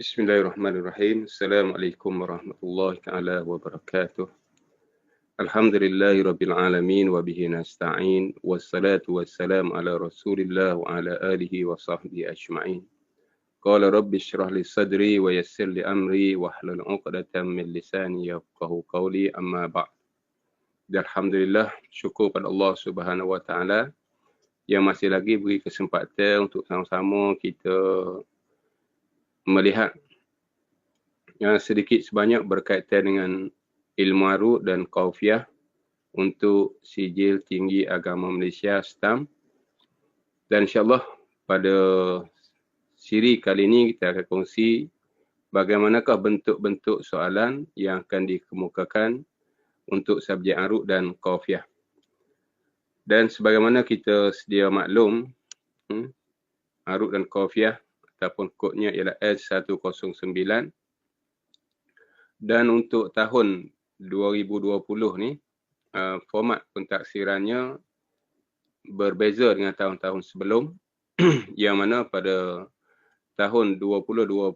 Bismillahirrahmanirrahim. Assalamualaikum warahmatullahi taala wabarakatuh. Alhamdulillahirabbil alamin wa bihi nasta'in wassalatu wassalamu ala Rasulillah wa ala alihi wa sahbihi ajma'in. Qala rabbi shrah li sadri wa yassir li amri wahlul 'uqdatam min lisani yafqahu qawli amma ba'd. Alhamdulillah, syukur pada Allah Subhanahu wa taala yang masih lagi beri kesempatan untuk sama-sama kita melihat yang sedikit sebanyak berkaitan dengan ilmu arut dan qaufiyah untuk sijil tinggi agama Malaysia STAM. Dan insyaAllah pada siri kali ini kita akan kongsi bagaimanakah bentuk-bentuk soalan yang akan dikemukakan untuk subjek arut dan qaufiyah. Dan sebagaimana kita sedia maklum, arut dan qaufiyah ataupun kodnya ialah S109. Dan untuk tahun 2020 ni, format pentaksirannya berbeza dengan tahun-tahun sebelum, yang mana pada tahun 2020,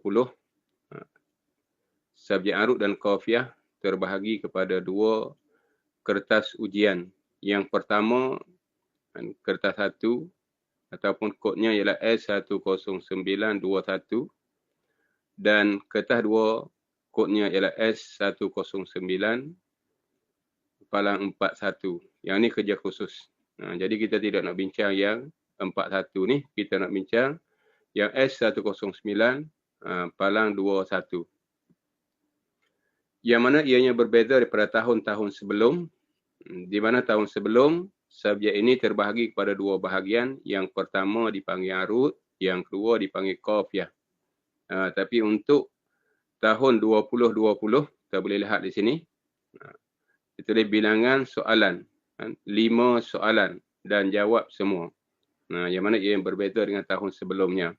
subjek arut dan qaufiyah terbahagi kepada dua kertas ujian. Yang pertama, kertas 1 ataupun kodnya ialah S10921 dan kertas 2 kodnya ialah S109-41. Yang ni kerja khusus. Jadi kita tidak nak bincang yang 41 ni, kita nak bincang yang S109-21. Yang mana ianya berbeza daripada tahun-tahun sebelum, di mana tahun sebelum subjek ini terbahagi kepada dua bahagian. Yang pertama dipanggil arut, yang kedua dipanggil qaufiyah. Tapi untuk tahun 2020, kita boleh lihat di sini, itu dia bilangan soalan, 5 soalan dan jawab semua. Yang mana ia yang berbeza dengan tahun sebelumnya.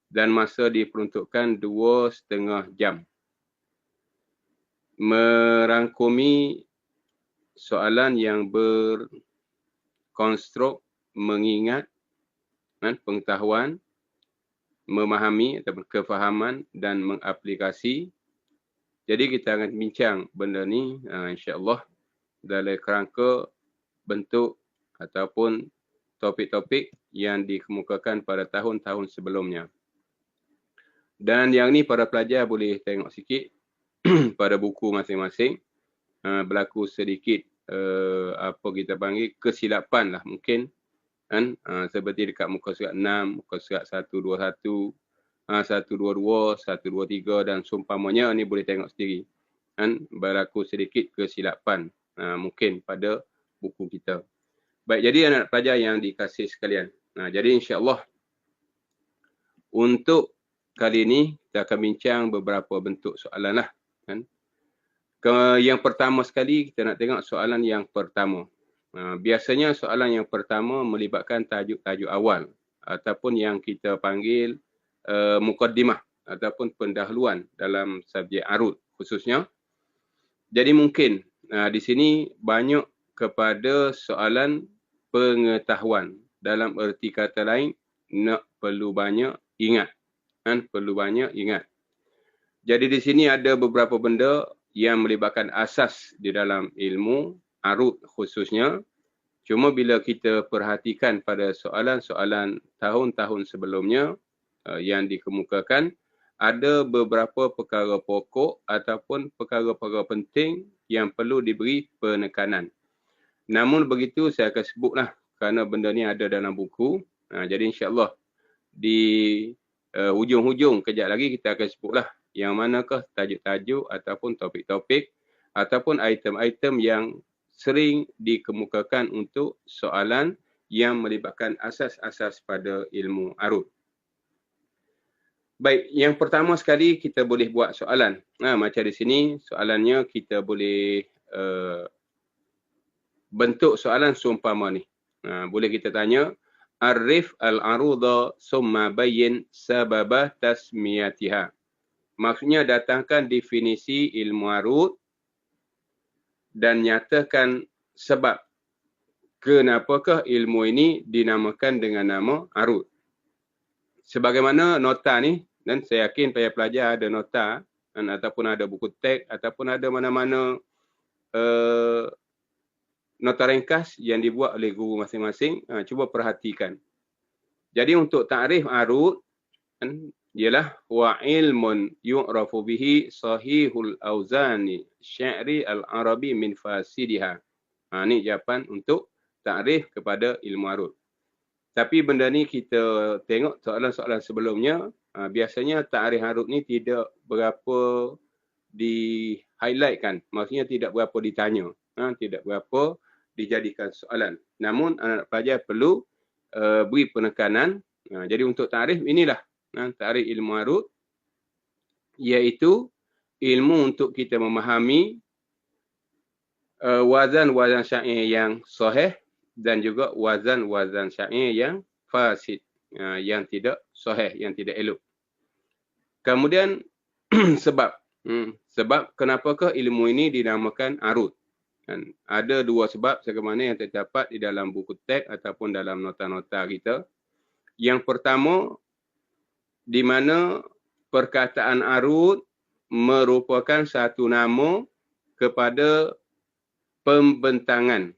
Dan masa diperuntukkan 2,5 jam. Merangkumi soalan yang berkonstruk mengingat pengetahuan, memahami ataupun kefahaman dan mengaplikasi. Jadi kita akan bincang benda ni insya-Allah dalam kerangka bentuk ataupun topik-topik yang dikemukakan pada tahun-tahun sebelumnya. Dan yang ni para pelajar boleh tengok sikit pada buku masing-masing. Berlaku sedikit apa kita panggil kesilapan lah mungkin. Seperti dekat muka surat 6, muka surat 121, 122, 123 dan seumpamanya, ni boleh tengok sendiri. Berlaku sedikit kesilapan mungkin pada buku kita. Baik, jadi anak pelajar yang dikasihi sekalian. Jadi insya-Allah untuk kali ini kita akan bincang beberapa bentuk soalan lah. Yang pertama sekali kita nak tengok soalan yang pertama. Biasanya soalan yang pertama melibatkan tajuk-tajuk awal ataupun yang kita panggil mukaddimah ataupun pendahuluan dalam subjek arut khususnya. Jadi mungkin di sini banyak kepada soalan pengetahuan. Dalam erti kata lain, perlu banyak ingat. Perlu banyak ingat. Jadi di sini ada beberapa benda yang melibatkan asas di dalam ilmu arut khususnya. Cuma bila kita perhatikan pada soalan-soalan tahun-tahun sebelumnya yang dikemukakan, ada beberapa perkara pokok ataupun perkara-perkara penting yang perlu diberi penekanan. Namun begitu saya akan sebutlah kerana benda ni ada dalam buku. Jadi insya-Allah di hujung-hujung kejap lagi kita akan sebutlah yang manakah tajuk-tajuk ataupun topik-topik ataupun item-item yang sering dikemukakan untuk soalan yang melibatkan asas-asas pada ilmu arut. Baik, yang pertama sekali kita boleh buat soalan. Macam di sini soalannya kita boleh bentuk soalan seumpama ni. Boleh kita tanya, Arif al-aruda summa bayyin sababa tasmiyatiha. Maksudnya datangkan definisi ilmu arut dan nyatakan sebab kenapakah ilmu ini dinamakan dengan nama arut. Sebagaimana nota ni Dan saya yakin pelajar-pelajar ada nota ataupun ada buku teks ataupun ada mana-mana nota ringkas yang dibuat oleh guru masing-masing. Cuba perhatikan. Jadi untuk takrif arud ialah wa ilmun yu'rafu bihi sahihul auzani syi'ri al-arabi min fasidiha. Ni jawapan untuk takrif kepada ilmu arud. Tapi benda ni kita tengok soalan-soalan sebelumnya, biasanya takrif arud ni tidak berapa di-highlightkan. Maksudnya tidak berapa ditanya. Tidak berapa dijadikan soalan. Namun anak pelajar perlu beri penekanan. Jadi untuk takrif inilah takrif ilmu arud, iaitu ilmu untuk kita memahami wazan-wazan syair yang sahih dan juga wazan-wazan syair yang fasid, yang tidak sahih, yang tidak elok. Kemudian sebab kenapakah ilmu ini dinamakan arud? Ada dua sebab sebagaimana yang terdapat di dalam buku teks ataupun dalam nota-nota kita. Yang pertama, di mana perkataan arud merupakan satu nama kepada pembentangan.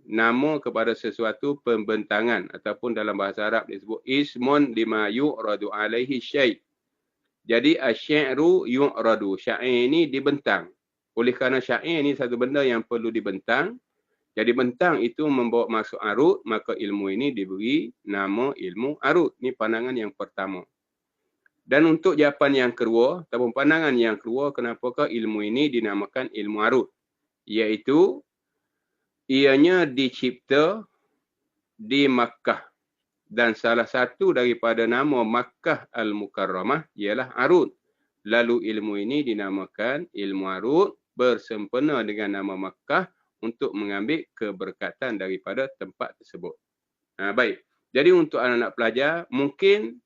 Nama kepada sesuatu pembentangan ataupun dalam bahasa Arab disebut ismun lima yu'radu alaihi syai'. Jadi asy-syi'ru yu'radu, syair ini dibentang. Oleh kerana syair ini satu benda yang perlu dibentang, jadi bentang itu membawa masuk arud, maka ilmu ini diberi nama ilmu arud. Ini pandangan yang pertama. Dan untuk jawapan yang kedua, ataupun pandangan yang kedua, kenapakah ilmu ini dinamakan ilmu arud? Iaitu ianya dicipta di Makkah. Dan salah satu daripada nama Makkah Al-Mukarramah ialah arud. Lalu ilmu ini dinamakan ilmu arud bersempena dengan nama Makkah untuk mengambil keberkatan daripada tempat tersebut. Baik. Jadi untuk anak-anak pelajar, mungkin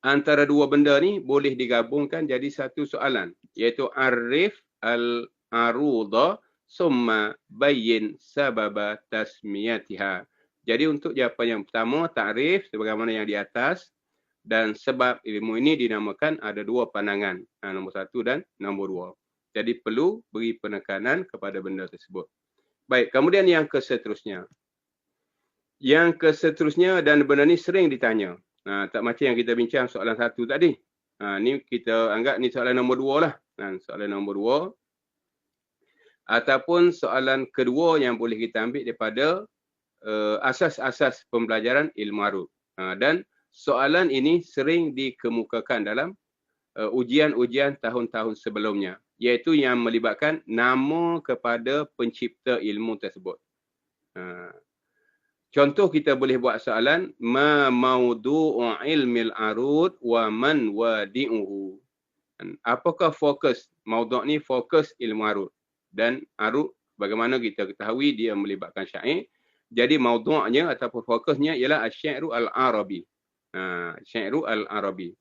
antara dua benda ni boleh digabungkan jadi satu soalan. Iaitu arif al-aruda summa bayyin sababa tasmiyatiha. Jadi untuk jawapan yang pertama, takrif sebagaimana yang di atas, dan sebab ilmu ini dinamakan ada dua pandangan. Nombor satu dan nombor dua. Jadi perlu beri penekanan kepada benda tersebut. Baik, kemudian yang keseterusnya. Yang keseterusnya dan benda ni sering ditanya. Tak macam yang kita bincang soalan satu tadi. Ni kita anggap ni soalan nombor dua lah. Soalan nombor dua. Ataupun soalan kedua yang boleh kita ambil daripada asas-asas pembelajaran ilmu arud. Dan soalan ini sering dikemukakan dalam ujian-ujian tahun-tahun sebelumnya. Iaitu yang melibatkan nama kepada pencipta ilmu tersebut. Contoh kita boleh buat soalan, ma maudu'u ilmil arud wa man wadi'uhu. Apakah fokus? Maudhu' ni fokus ilmu arud. Dan arud, bagaimana kita ketahui dia melibatkan syair. Jadi maudhu'nya ataupun fokusnya ialah asy-syi'ru al-arabi. Syi'ru al-arabi.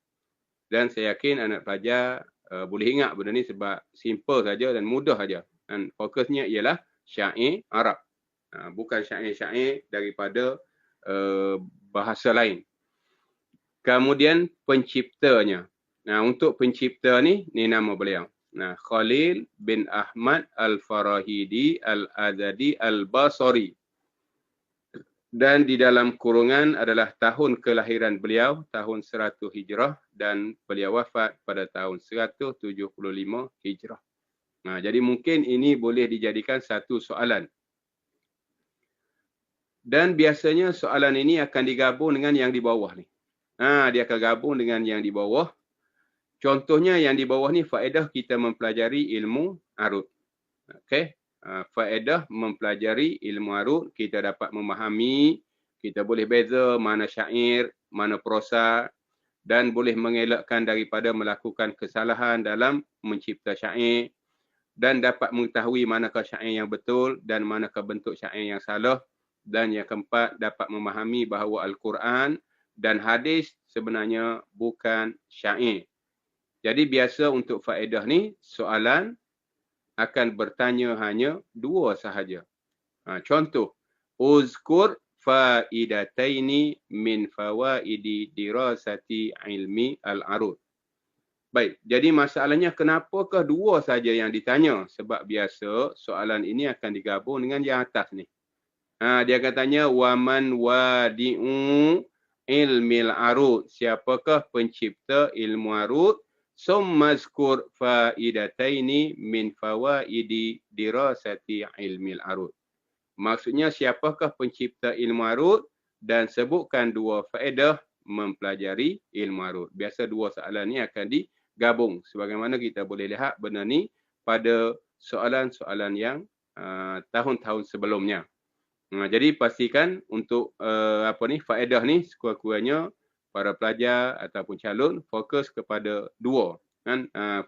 Dan saya yakin anak pelajar boleh ingat benda ni sebab simple saja dan mudah saja. Dan fokusnya ialah syair Arab. Bukan syair-syair daripada bahasa lain. Kemudian penciptanya. Untuk pencipta ni nama beliau. Khalil bin Ahmad Al-Farahidi Al-Azadi Al-Basri. Dan di dalam kurungan adalah tahun kelahiran beliau, tahun 100 Hijrah, dan beliau wafat pada tahun 175 Hijrah. Jadi mungkin ini boleh dijadikan satu soalan. Dan biasanya soalan ini akan digabung dengan yang di bawah ni. Dia akan gabung dengan yang di bawah. Contohnya yang di bawah ni faedah kita mempelajari ilmu arud. Okey. Faedah mempelajari ilmu arud, kita dapat memahami, kita boleh beza mana syair, mana prosa, dan boleh mengelakkan daripada melakukan kesalahan dalam mencipta syair, dan dapat mengetahui manakah syair yang betul dan manakah bentuk syair yang salah. Dan yang keempat, dapat memahami bahawa Al-Quran dan hadis sebenarnya bukan syair. Jadi biasa untuk faedah ni, soalan akan bertanya hanya dua sahaja. Contoh, uzkur faidataini min fawaidi dirasati ilmi al-arud. Baik, jadi masalahnya kenapakah dua saja yang ditanya? Sebab biasa soalan ini akan digabung dengan yang atas ni. Dia akan tanya waman wadi'u ilmil arud. Siapakah pencipta ilmu arud? Summazkur faidataini min fawaidi dirasati ilmil arud. Maksudnya siapakah pencipta ilmu arud dan sebutkan dua faedah mempelajari ilmu arud. Biasa dua soalan ni akan digabung. Sebagaimana kita boleh lihat benda ni pada soalan-soalan yang tahun-tahun sebelumnya. Jadi pastikan untuk faedah ni sekurang-kurangnya para pelajar ataupun calon fokus kepada dua.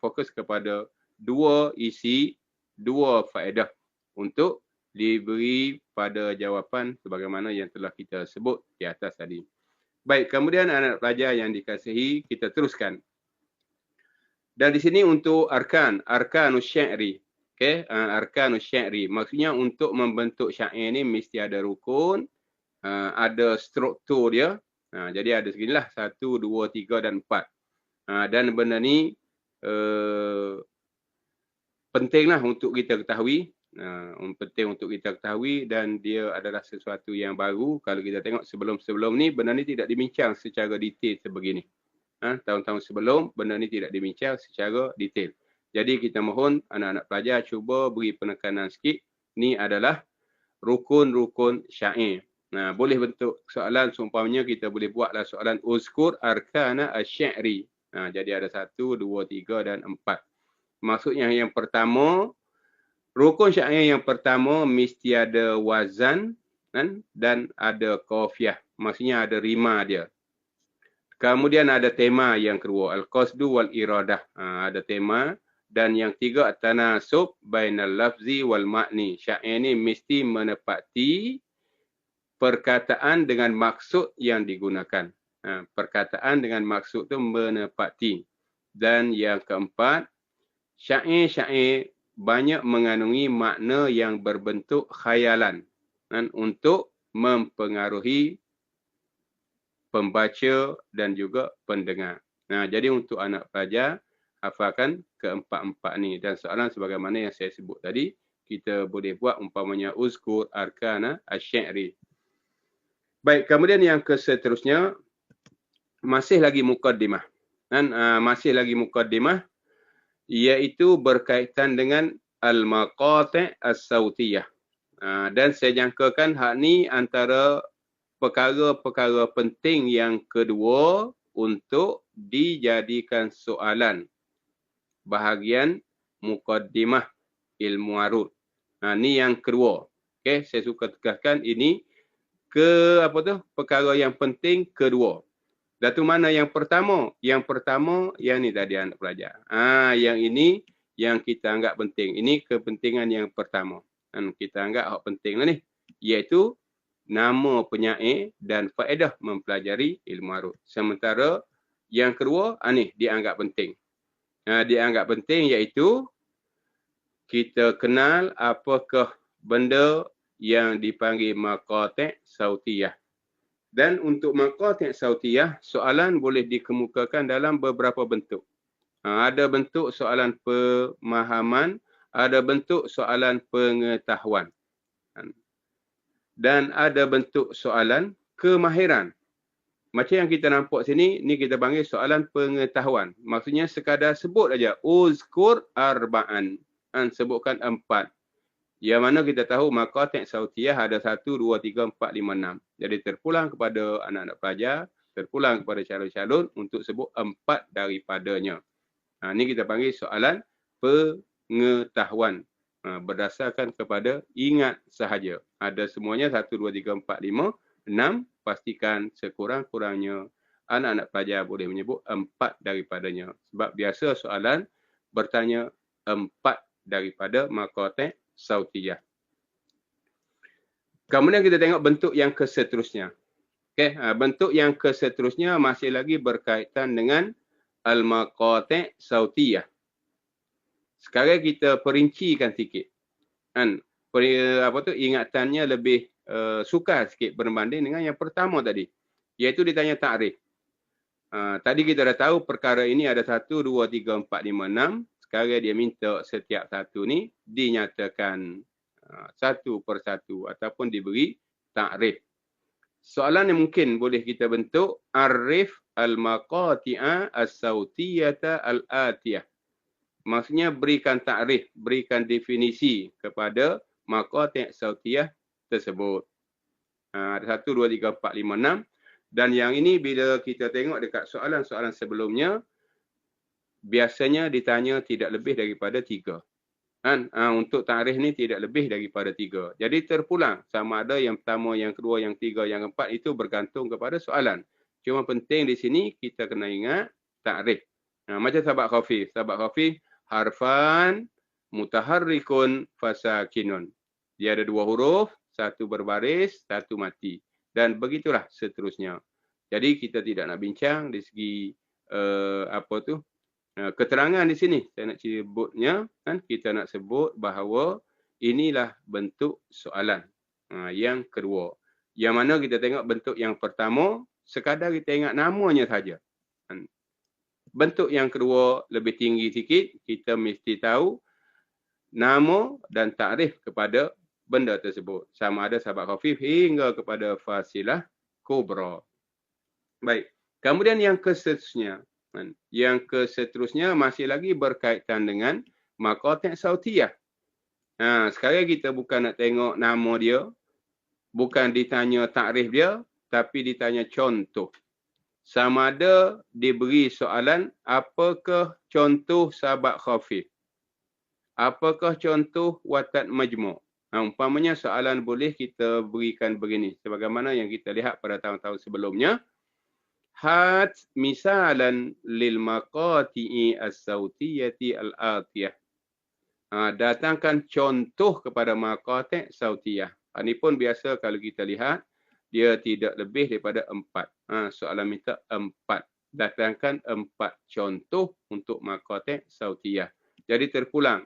Fokus kepada dua isi, dua faedah untuk diberi pada jawapan sebagaimana yang telah kita sebut di atas tadi. Baik, kemudian anak pelajar yang dikasihi, kita teruskan. Dan di sini untuk arkanus syairi. Okey, arkanus syairi. Maksudnya untuk membentuk syair ni mesti ada rukun, ada struktur dia. Jadi ada seginilah 1, 2, 3 dan 4. Dan benda ni pentinglah untuk kita ketahui. Penting untuk kita ketahui dan dia adalah sesuatu yang baru. Kalau kita tengok sebelum-sebelum ni, benda ni tidak dibincang secara detail sebegini. Tahun-tahun sebelum, benda ni tidak dibincang secara detail. Jadi kita mohon anak-anak pelajar cuba beri penekanan sikit. Ni adalah rukun-rukun syair. Boleh bentuk soalan seumpamanya kita boleh buatlah soalan uzkur arkana asy-syairi. Jadi ada 1, 2, 3 dan 4. Maksudnya yang pertama, rukun syair yang pertama mesti ada wazan dan ada qafiyah. Maksudnya ada rima dia. Kemudian ada tema yang kedua, al-qasdu wal iradah. Ada tema. Dan yang tiga, tanasub bainal lafzi wal ma'ni. Syair ni mesti menepati perkataan dengan maksud yang digunakan. Perkataan dengan maksud tu menepati. Dan yang keempat, syair-syair banyak mengandungi makna yang berbentuk khayalan untuk mempengaruhi pembaca dan juga pendengar. Jadi untuk anak pelajar, hafalkan keempat-empat ni. Dan soalan sebagaimana yang saya sebut tadi, kita boleh buat umpamanya uzkur arkana asy-syairi. Baik, kemudian yang seterusnya, masih lagi mukaddimah. Masih lagi mukaddimah, iaitu berkaitan dengan al-maqati' as-sautiyah. Dan saya jangkakan hak ni antara perkara-perkara penting yang kedua untuk dijadikan soalan bahagian mukaddimah ilmu arud. Ni yang kedua. Okey, saya suka tegaskan ini perkara yang penting kedua. Datu mana yang pertama? Yang pertama yang ni tadi anak pelajar. Yang ini yang kita anggap penting. Ini kepentingan yang pertama. Kita anggap hak penting lah ni, iaitu nama penyair dan faedah mempelajari ilmu arud. Sementara yang kedua, ni dianggap penting. Dianggap penting iaitu kita kenal apakah benda yang dipanggil maqati' sautiyah. Dan untuk maqati' sautiyah, soalan boleh dikemukakan dalam beberapa bentuk. Ada bentuk soalan pemahaman, ada bentuk soalan pengetahuan. Dan ada bentuk soalan kemahiran. Macam yang kita nampak sini, ni kita panggil soalan pengetahuan. Maksudnya sekadar sebut aja uzkur arba'an. Sebutkan 4. Yang mana kita tahu maqati' sautiyah ada 1, 2, 3, 4, 5, 6. Jadi terpulang kepada anak-anak pelajar, terpulang kepada calon-calon untuk sebut 4 daripadanya. Ini kita panggil soalan pengetahuan. Berdasarkan kepada ingat sahaja. Ada semuanya 1, 2, 3, 4, 5, 6. Pastikan sekurang-kurangnya anak-anak pelajar boleh menyebut 4 daripadanya. Sebab biasa soalan bertanya 4 daripada maqati' sautiyah. Kemudian kita tengok bentuk yang keseterusnya. Okey, bentuk yang keseterusnya masih lagi berkaitan dengan al-maqati' sautiyah. Sekarang kita perincikan sikit. Ingatannya lebih sukar sikit berbanding dengan yang pertama tadi, iaitu ditanya ta'rif. Tadi kita dah tahu perkara ini ada 1, 2, 3, 4, 5, 6. Sekarang dia minta setiap satu ni dinyatakan satu persatu ataupun diberi ta'rif. Soalan yang mungkin boleh kita bentuk, arif al-maqati'a as-sautiyata al-atiyah. Maksudnya berikan ta'rif, berikan definisi kepada maqati' sautiyah tersebut. Ada 1, 2, 3, 4, 5, 6. Dan yang ini bila kita tengok dekat soalan-soalan sebelumnya, biasanya ditanya tidak lebih daripada 3. Kan? Untuk ta'rif ni tidak lebih daripada 3. Jadi terpulang sama ada yang pertama, yang kedua, yang ketiga, yang keempat, itu bergantung kepada soalan. Cuma penting di sini kita kena ingat ta'rif. Macam sabak khafif. Sabak khafif, harfan mutaharrikun fasakinun. Dia ada 2 huruf, satu berbaris, satu mati. Dan begitulah seterusnya. Jadi kita tidak nak bincang di segi keterangan di sini. Saya nak sebutnya, kan, kita nak sebut bahawa inilah bentuk soalan yang kedua. Yang mana kita tengok bentuk yang pertama, sekadar kita ingat namanya saja. Bentuk yang kedua lebih tinggi sikit, kita mesti tahu nama dan ta'rif kepada benda tersebut. Sama ada sabak khafif hingga kepada fasilah kubra. Baik. Kemudian yang seterusnya. Yang seterusnya masih lagi berkaitan dengan maqati' sautiyah. Sekarang kita bukan nak tengok nama dia, bukan ditanya takrif dia, tapi ditanya contoh. Sama ada diberi soalan, apakah contoh sabak khafif? Apakah contoh watat majmu'? Umpamanya soalan boleh kita berikan begini, sebagaimana yang kita lihat pada tahun-tahun sebelumnya. Hat misalan lil maqati'i as-sautiyati al-atiyah. Datangkan contoh kepada maqati' sautiyah. Ini pun biasa kalau kita lihat, dia tidak lebih daripada 4. Soalan minta 4. Datangkan 4 contoh untuk maqati' sautiyah. Jadi terpulang.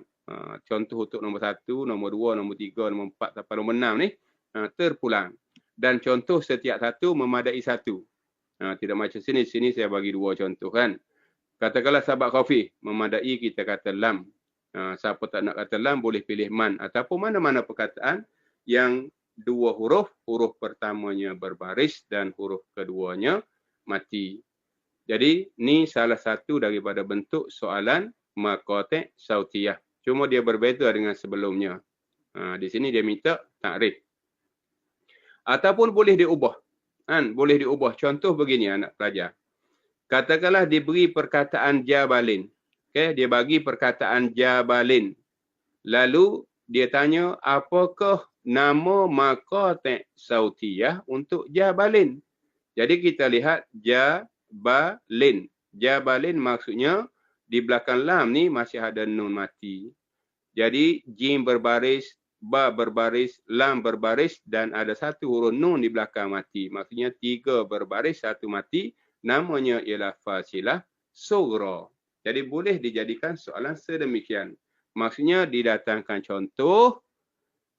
Contoh untuk nombor 1, nombor 2, nombor 3, nombor 4 sampai nombor 6 ni terpulang. Dan contoh setiap satu memadai 1. Tidak macam sini. Sini saya bagi 2 contoh kan. Katakanlah sabak khafif. Memadai kita kata lam. Siapa tak nak kata lam boleh pilih man. Ataupun mana-mana perkataan yang 2 huruf. Huruf pertamanya berbaris dan huruf keduanya mati. Jadi ni salah satu daripada bentuk soalan maqati' sautiyah. Cuma dia berbeza dengan sebelumnya. Di sini dia minta takrif. Ataupun boleh diubah. Boleh diubah. Contoh begini anak pelajar. Katakanlah diberi perkataan jabalin. Okay, dia bagi perkataan jabalin. Lalu dia tanya apakah nama maqati' sautiyah untuk jabalin. Jadi kita lihat jabalin. Jabalin maksudnya di belakang lam ni masih ada nun mati. Jadi jim berbaris, ba berbaris, lam berbaris dan ada 1 huruf nun di belakang mati. Maksudnya 3 berbaris, 1 mati. Namanya ialah fasilah sughra. Jadi boleh dijadikan soalan sedemikian. Maksudnya didatangkan contoh,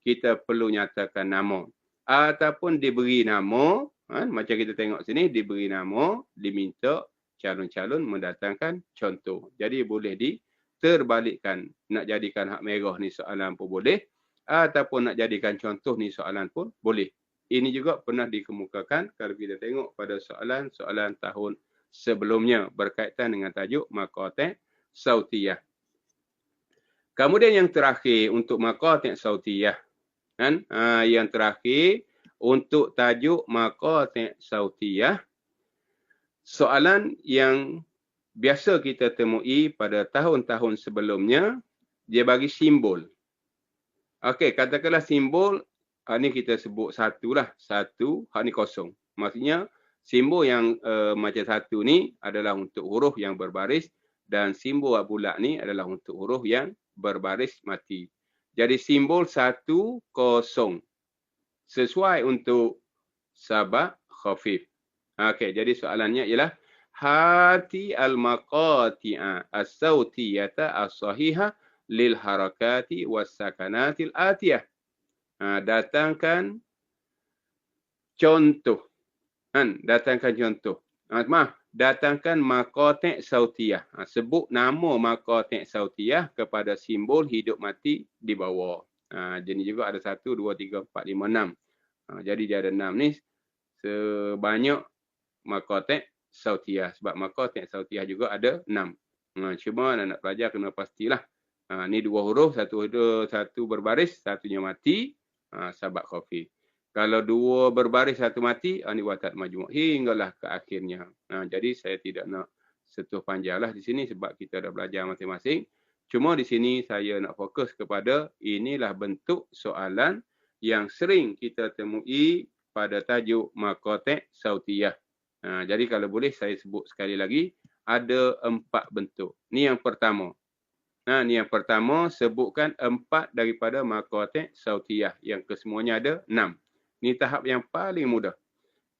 kita perlu nyatakan nama. Ataupun diberi nama, macam kita tengok sini, diberi nama, diminta calon-calon mendatangkan contoh. Jadi boleh diterbalikkan. Nak jadikan hak merah ni soalan pun boleh. Ataupun nak jadikan contoh ni soalan pun boleh. Ini juga pernah dikemukakan kalau kita tengok pada soalan-soalan tahun sebelumnya berkaitan dengan tajuk maqati' sautiyah. Kemudian yang terakhir untuk maqati' sautiyah. Yang terakhir untuk tajuk maqati' sautiyah. Soalan yang biasa kita temui pada tahun-tahun sebelumnya, dia bagi simbol. Okey, katakanlah simbol, ni kita sebut 1 lah. 1, hak ni kosong. Maksudnya, simbol yang macam 1 ni adalah untuk huruf yang berbaris dan simbol bulat ni adalah untuk huruf yang berbaris mati. Jadi simbol 1, kosong. Sesuai untuk sabak khafif. Okey, jadi soalannya ialah hati al-maqati'a as-sautiyata as-sahihah lil harakati was sakanatil atiyah. Datangkan contoh. Kan? Datangkan contoh. Maaf, datangkan maqati' sautiyah. Sebut nama maqati' sautiyah kepada simbol hidup mati di bawah. Jenis juga ada 1, 2, 3, 4, 5, 6. Jadi dia ada 6 ni sebanyak maqati' sautiyah. Sebab maqati' sautiyah juga ada 6. Cuma nak pelajar kena pastilah. Ni 2 huruf, satu berbaris, satunya mati. Sabak khafi. Kalau 2 berbaris, 1 mati, ni watat majmuk hinggalah ke akhirnya. Jadi saya tidak nak sentuh panjanglah di sini sebab kita dah belajar masing-masing. Cuma di sini saya nak fokus kepada inilah bentuk soalan yang sering kita temui pada tajuk maqati' sautiyah. Jadi kalau boleh saya sebut sekali lagi, ada 4 bentuk. Ni yang pertama. Ni yang pertama, sebutkan 4 daripada maqati' sautiyah. Yang kesemuanya ada 6. Ni tahap yang paling mudah.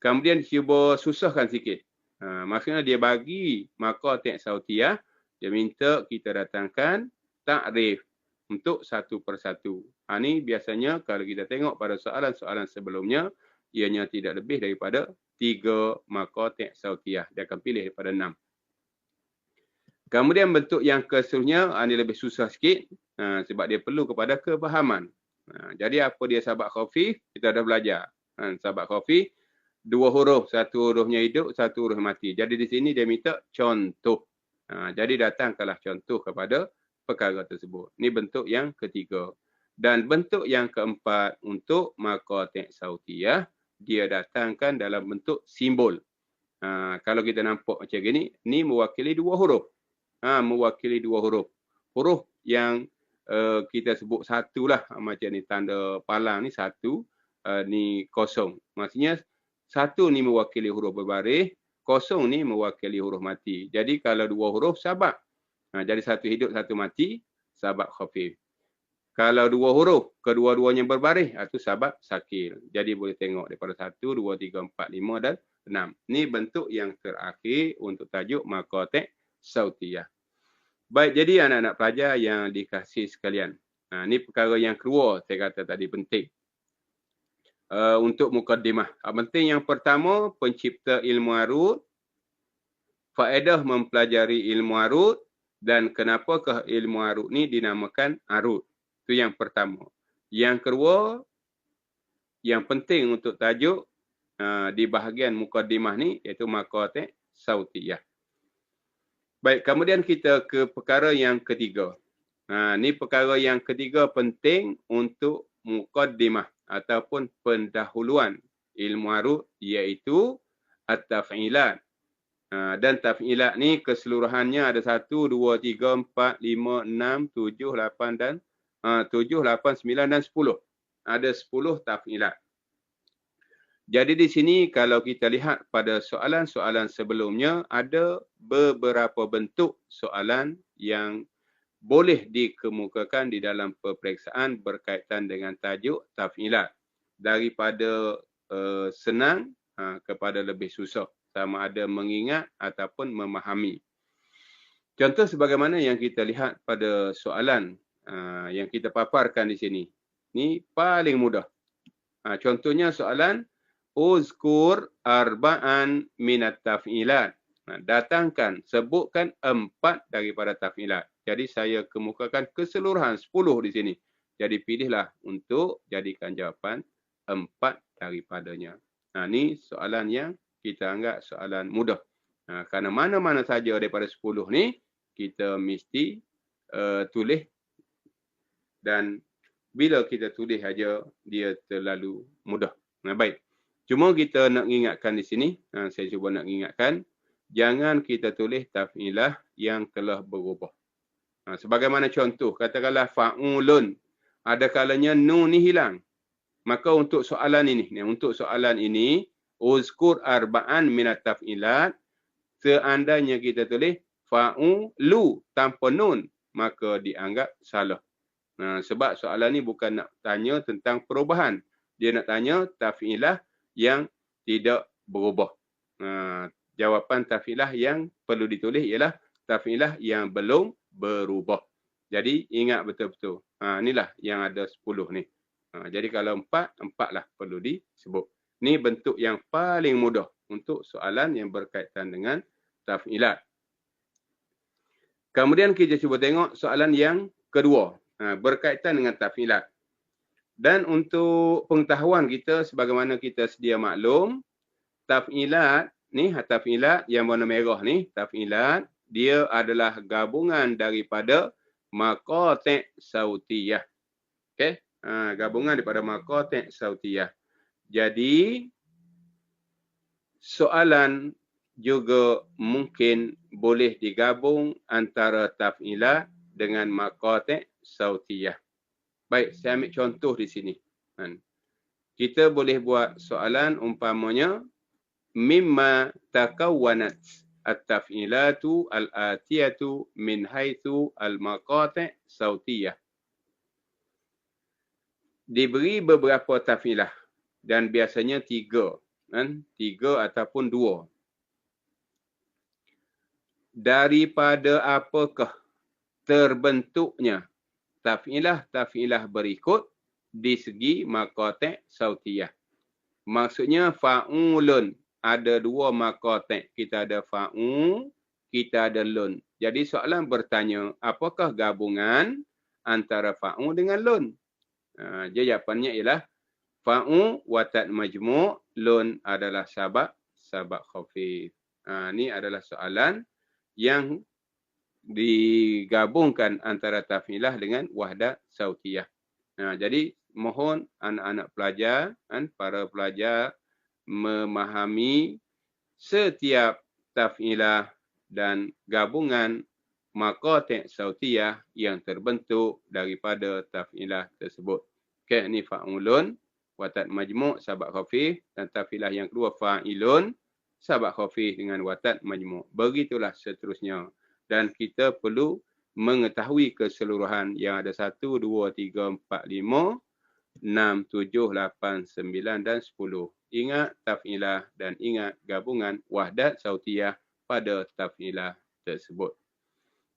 Kemudian cuba susahkan sikit. Maksudnya dia bagi maqati' sautiyah, dia minta kita datangkan takrif untuk satu persatu. Ni biasanya kalau kita tengok pada soalan-soalan sebelumnya, ianya tidak lebih daripada 3 maqati' sautiyah. Dia akan pilih daripada 6. Kemudian bentuk yang keseterusnya, ini lebih susah sikit sebab dia perlu kepada kefahaman. Jadi apa dia sabak khafif? Kita dah belajar. Sabak khafif, 2 huruf. 1 hurufnya hidup, 1 huruf mati. Jadi di sini dia minta contoh. Jadi datangkanlah contoh kepada perkara tersebut. Ini bentuk yang ketiga. Dan bentuk yang keempat untuk maqati' sautiyah, dia datangkan dalam bentuk simbol. Kalau kita nampak macam gini, ni mewakili 2 huruf. Mewakili 2 huruf. Huruf yang kita sebut satu lah. Macam ni tanda palang ni satu, ni kosong. Maksudnya satu ni mewakili huruf berbaris, kosong ni mewakili huruf mati. Jadi kalau 2 huruf sabak. Jadi satu hidup, satu mati, sabak khafif. Kalau 2 huruf, kedua-duanya berbaris, itu sabak sakil. Jadi boleh tengok daripada 1, 2, 3, 4, 5 dan 6. Ni bentuk yang terakhir untuk tajuk maqati' sautiyah. Baik, jadi anak-anak pelajar yang dikasihi sekalian. Ini perkara yang kedua saya kata tadi penting. Untuk mukaddimah. Penting yang pertama, pencipta ilmu arut. Faedah mempelajari ilmu arut. Dan kenapakah ilmu arut ni dinamakan arut. Itu yang pertama. Yang kedua, yang penting untuk tajuk di bahagian mukaddimah ni, iaitu maqati' sautiyah. Baik, kemudian kita ke perkara yang ketiga. Ni perkara yang ketiga penting untuk muqaddimah ataupun pendahuluan ilmu arut, iaitu at-taf'ilat. Dan taf'ilat ni keseluruhannya ada 1, 2, 3, 4, 5, 6, 7, 8 dan 7, 8, 9 dan 10. Ada 10 taf'ilat. Jadi di sini kalau kita lihat pada soalan-soalan sebelumnya, ada beberapa bentuk soalan yang boleh dikemukakan di dalam peperiksaan berkaitan dengan tajuk taf'ilat. Daripada senang kepada lebih susah. Sama ada mengingat ataupun memahami. Contoh sebagaimana yang kita lihat pada soalan yang kita paparkan di sini. Ini paling mudah. Contohnya soalan, uzkur arba'an minat taf'ilat. Datangkan, sebutkan 4 daripada taf'ilat. Jadi saya kemukakan keseluruhan 10 di sini. Jadi pilihlah untuk jadikan jawapan 4 daripadanya. Ini soalan yang kita anggap soalan mudah. Kerana mana-mana saja daripada 10 ni, kita mesti tulis. Dan bila kita tulis saja, dia terlalu mudah. Baik. Cuma kita nak ingatkan di sini, saya cuba nak ingatkan, jangan kita tulis taf'ilah yang telah berubah. Sebagaimana contoh, katakanlah fa'ulun. Ada kalanya nun ni hilang. Maka untuk soalan ini, uzkur arba'an minat taf'ilat, seandainya kita tulis fa'ulu tanpa nun, maka dianggap salah. Sebab soalan ni bukan nak tanya tentang perubahan. Dia nak tanya taf'ilah yang tidak berubah. Jawapan taf'ilah yang perlu ditulis ialah taf'ilah yang belum berubah. Jadi ingat betul-betul. Inilah yang ada 10 ni. Jadi kalau 4 lah perlu disebut. Ni bentuk yang paling mudah untuk soalan yang berkaitan dengan taf'ilat. Kemudian kita cuba tengok soalan yang kedua, berkaitan dengan taf'ilat. Dan untuk pengetahuan kita, sebagaimana kita sedia maklum, taf'ilat ni, taf'ilat yang warna merah ni, taf'ilat, dia adalah gabungan daripada maqati' sautiyah. Okey, gabungan daripada maqati' sautiyah. Jadi soalan juga mungkin boleh digabung antara taf'ilat dengan maqati' sautiyah. Baik, saya ambil contoh di sini. Kita boleh buat soalan umpamanya mimma takawwanat at-taf'ilatu al-atiyatu min haitsu al-maqati' sautiyah. Diberi beberapa taf'ilah dan biasanya 3, 3 ataupun 2. Daripada apakah terbentuknya taf'ilah berikut di segi maqati' sautiyah? Maksudnya fa'ulun, ada 2 maqati'. Kita ada fa'u, kita ada lun. Jadi soalan bertanya, apakah gabungan antara fa'u dengan lun? Jawapannya ialah fa'u watat majmu', lun adalah sabak khafif. Ini adalah soalan yang digabungkan antara taf'ilah dengan wahdat sautiyah. Jadi mohon anak-anak pelajar, para pelajar memahami setiap taf'ilah dan gabungan maqati' sautiyah yang terbentuk daripada taf'ilah tersebut. Okey, ini fa'ulun, watat majmu' sabak khafif, dan taf'ilah yang kedua fa'ilun, sabak khafif dengan watat majmu'. Begitulah seterusnya. Dan kita perlu mengetahui keseluruhan yang ada 1, 2, 3, 4, 5, 6, 7, 8, 9 dan 10. Ingat taf'ilah dan ingat gabungan wahdat sautiyah pada taf'ilah tersebut.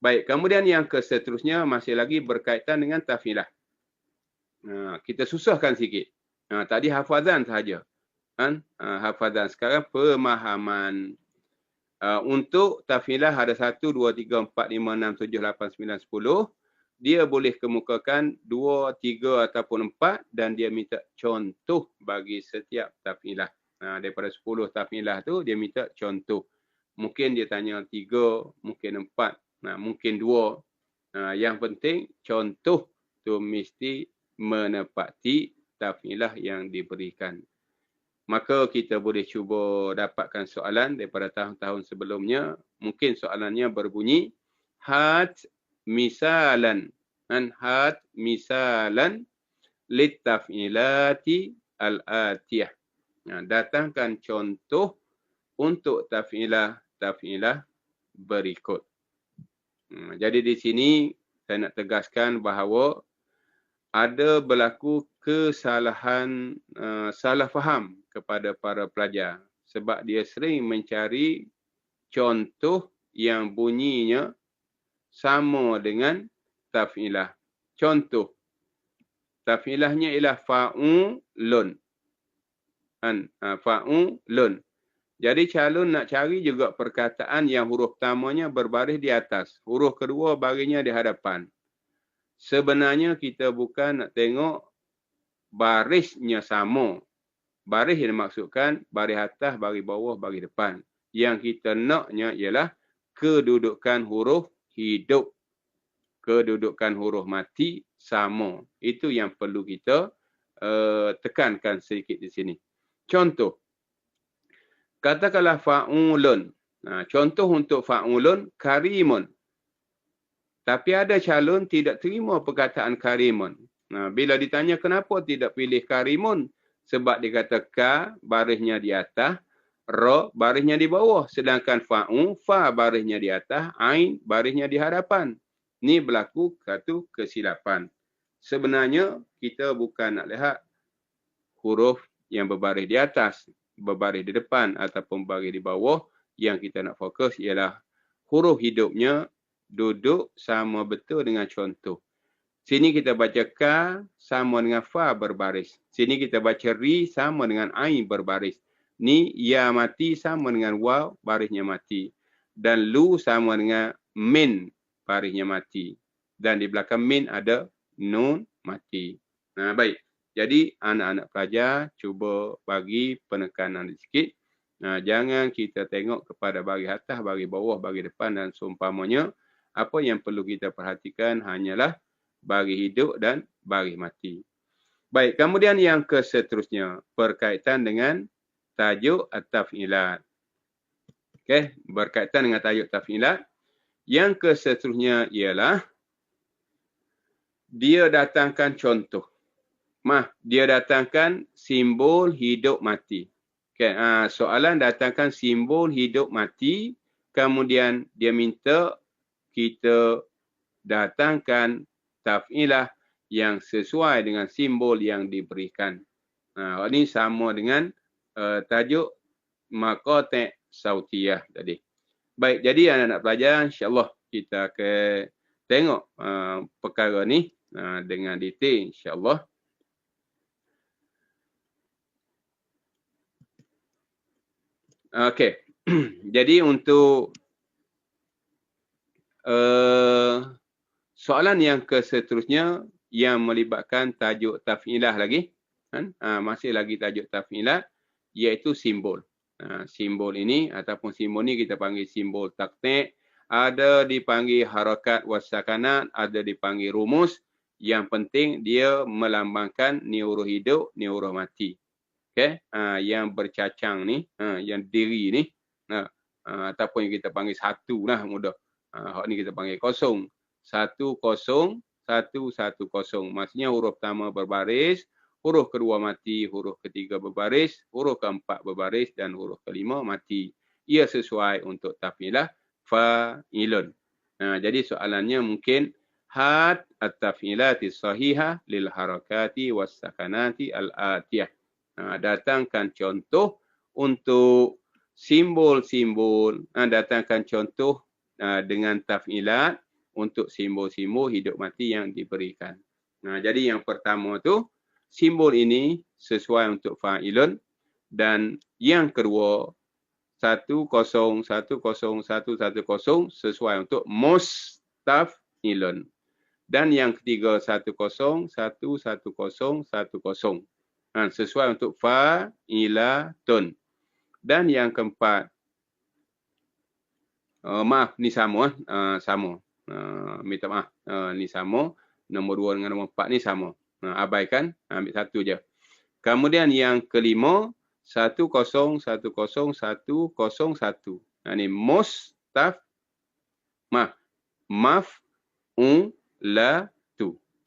Baik, kemudian yang seterusnya masih lagi berkaitan dengan taf'ilah. Kita susahkan sikit. Tadi hafazan sahaja. Hafazan. Sekarang pemahaman. Untuk taf'ilah ada 1, 2, 3, 4, 5, 6, 7, 8, 9, 10. Dia boleh kemukakan 2, 3 ataupun 4 dan dia minta contoh bagi setiap taf'ilah. Daripada 10 taf'ilah tu dia minta contoh. Mungkin dia tanya 3, mungkin 4, mungkin 2. Yang penting contoh tu mesti menepati taf'ilah yang diberikan. Maka kita boleh cuba dapatkan soalan daripada tahun-tahun sebelumnya. Mungkin soalannya berbunyi hat misalan. Hat misalan litaf'ilati al-atiyah. Datangkan contoh untuk taf'ilah berikut. Jadi di sini saya nak tegaskan bahawa ada berlaku kesalahan, salah faham kepada para pelajar sebab dia sering mencari contoh yang bunyinya sama dengan taf'ilah. Contoh, taf'ilahnya ialah fa'ulun. Fa'ulun. Jadi calon nak cari juga perkataan yang huruf pertamanya berbaris di atas. Huruf kedua barisnya di hadapan. Sebenarnya kita bukan nak tengok barisnya sama. Baris yang dimaksudkan baris atas, baris bawah, baris depan. Yang kita naknya ialah kedudukan huruf hidup. Kedudukan huruf mati sama. Itu yang perlu kita tekankan sedikit di sini. Contoh. Katakanlah fa'ulun. Contoh untuk fa'ulun, karimun. Tapi ada calon tidak terima perkataan karimun. Bila ditanya kenapa tidak pilih karimun? Sebab dia kata ka barisnya di atas, ra barisnya di bawah. Sedangkan fa'u, fa barisnya di atas, ain barisnya di hadapan. Ini berlaku satu kesilapan. Sebenarnya kita bukan nak lihat huruf yang berbaris di atas, berbaris di depan ataupun baris di bawah. Yang kita nak fokus ialah huruf hidupnya duduk sama betul dengan contoh. Sini kita baca ka sama dengan fa berbaris. Sini kita baca ri sama dengan ain berbaris. Ni ya mati sama dengan waw barisnya mati. Dan lu sama dengan min barisnya mati. Dan di belakang min ada nun mati. Nah, baik. Jadi anak-anak pelajar cuba bagi penekanan sikit. Nah, jangan kita tengok kepada bagi atas, bagi bawah, bagi depan dan seumpamanya. Apa yang perlu kita perhatikan hanyalah bagi hidup dan bagi mati. Baik, kemudian yang seterusnya berkaitan dengan tajuk at-taf'ilat. Okey, berkaitan dengan tajuk taf'ilat. Yang seterusnya ialah dia datangkan contoh. Dia datangkan simbol hidup mati. Okay, soalan datangkan simbol hidup mati, kemudian dia minta kita datangkan taf'ilah yang sesuai dengan simbol yang diberikan. Ini sama dengan tajuk maqati' sautiyah tadi. Baik, jadi anak-anak pelajar, insya-Allah kita akan tengok perkara ni dengan detail insya-Allah. Okey. Jadi untuk soalan yang seterusnya yang melibatkan tajuk taf'ilah lagi, kan? Masih lagi tajuk taf'ilah iaitu simbol. Simbol ini ataupun simbol ni kita panggil simbol taqti', ada dipanggil harakat wasakanat, ada dipanggil rumus. Yang penting dia melambangkan ni huruf hidup, ni huruf mati. Okay? Yang bercacang ni, yang diri ni, ataupun yang kita panggil satu lah mudah. Hak ni kita panggil kosong. 1 0 1 1 0. Maksudnya huruf pertama berbaris, huruf kedua mati, huruf ketiga berbaris, huruf keempat berbaris dan huruf kelima mati. Ia sesuai untuk taf'ilah fa'ilun. Jadi soalannya mungkin had at-taf'ilati sahihah lil harakati was sakanati al-atiyah. Datangkan contoh untuk simbol-simbol, datangkan contoh dengan taf'ilat untuk simbol-simbol hidup mati yang diberikan. Jadi yang pertama tu simbol ini sesuai untuk fa'ilun, dan yang kedua 1 0 1 0 1 1 0 sesuai untuk mustaf'ilun. Dan yang ketiga 1 0 1 1 0 1 0 sesuai untuk fa'ilatun. Dan yang keempat, maaf ni sama, sama. Minta maaf, ni sama. Nombor 2 dengan nombor 4 ni sama. Abaikan, ambil satu je. Kemudian yang kelima 1 0 1 0 1 0 1. Ini maf'ulatu.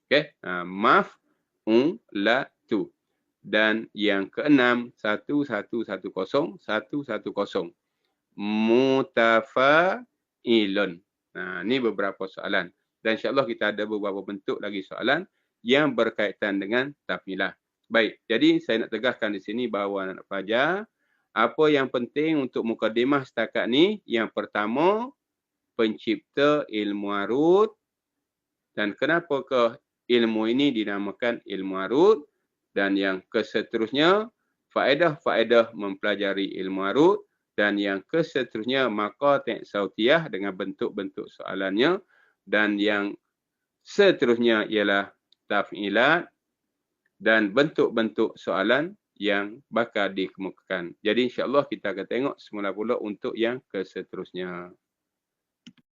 Okey, maf'ulatu. Dan yang keenam 1 1 1 0 1 1 0. Mutafa'ilun. Ini beberapa soalan. Dan insya-Allah kita ada beberapa bentuk lagi soalan yang berkaitan dengan taf'ilah. Baik, jadi saya nak tegaskan di sini bahawa anak pelajar, apa yang penting untuk mukadimah setakat ni, yang pertama, pencipta ilmu arud. Dan kenapakah ilmu ini dinamakan ilmu arud? Dan yang seterusnya, faedah-faedah mempelajari ilmu arud. Dan yang seterusnya, maqati' sautiyah dengan bentuk-bentuk soalannya. Dan yang seterusnya ialah taf'ilat dan bentuk-bentuk soalan yang bakal dikemukakan. Jadi insya-Allah kita akan tengok semula pula untuk yang seterusnya.